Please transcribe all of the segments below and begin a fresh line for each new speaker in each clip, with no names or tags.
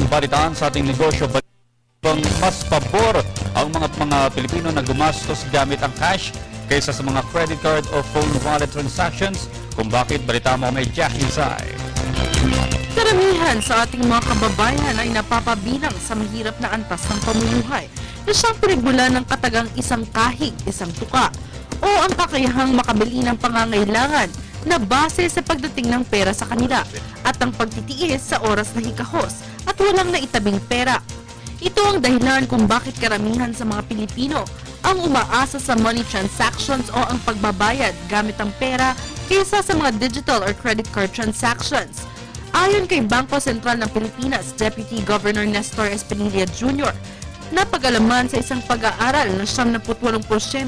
balitaan sa ating negosyo. Mas pabor ang mga Pilipino na gumastos gamit ang cash kaysa sa mga credit card o phone wallet transactions. Kung bakit, balita mo may Jackie Sai.
Karamihan sa ating mga kababayan ay napapabilang sa mahirap na antas ng pamumuhay na siyang pinagmulan ng katagang isang kahig, isang tuka o ang kakayahang makabili ng pangangailangan na base sa pagdating ng pera sa kanila at ang pagtitiis sa oras na hikahos at walang naitabing pera. Ito ang dahilan kung bakit karamihan sa mga Pilipino ang umaasa sa money transactions o ang pagbabayad gamit ang pera kaysa sa mga digital or credit card transactions. Ayon kay Bangko Sentral ng Pilipinas, Deputy Governor Nestor Espinilla Jr., napag-alaman sa isang pag-aaral na 78%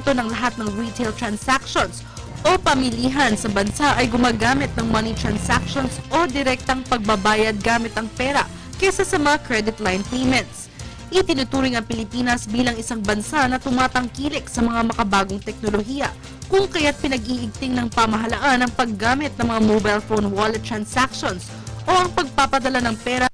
ng lahat ng retail transactions o pamilihan sa bansa ay gumagamit ng money transactions o direktang pagbabayad gamit ang pera kaysa sa mga credit line payments. Itinuturing ang Pilipinas bilang isang bansa na tumatangkilik sa mga makabagong teknolohiya, kung kaya't pinag-iigting ng pamahalaan ang paggamit ng mga mobile phone wallet transactions o ang pagpapadala ng pera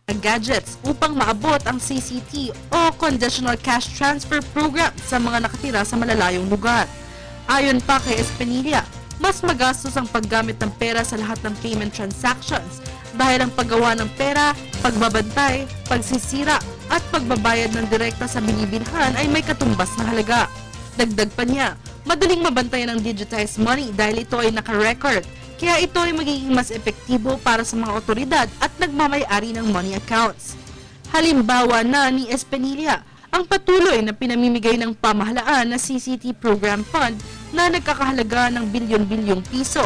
sa gadgets upang maabot ang CCT o Conditional Cash Transfer Program sa mga nakatira sa malalayong lugar. Ayon pa kay Espinilla, mas magastos ang paggamit ng pera sa lahat ng payment transactions dahil ang paggawa ng pera, pagbabantay, pagsisira at pagbabayad ng direkta sa binibilhan ay may katumbas na halaga. Dagdag pa niya, madaling mabantayan ang digitized money dahil ito ay naka-record, kaya ito ay magiging mas epektibo para sa mga otoridad at nagmamay-ari ng money accounts. Halimbawa na ni Espinilla, ang patuloy na pinamimigay ng pamahalaan na CCT Program Fund na nagkakahalaga ng bilyon-bilyong piso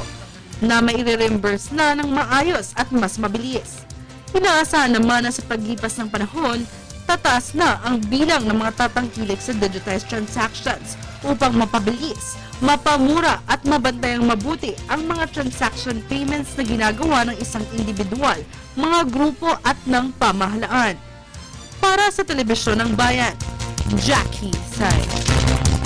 na maire-reimburse na ng maayos at mas mabilis. Inaasahan naman na sa paglipas ng panahon, tataas na ang bilang ng mga tatangkilik sa digitized transactions upang mapabilis, mapamura at mabantayang mabuti ang mga transaction payments na ginagawa ng isang individual, mga grupo at ng pamahalaan. Para sa Telebisyon ng Bayan, Jackie Sai.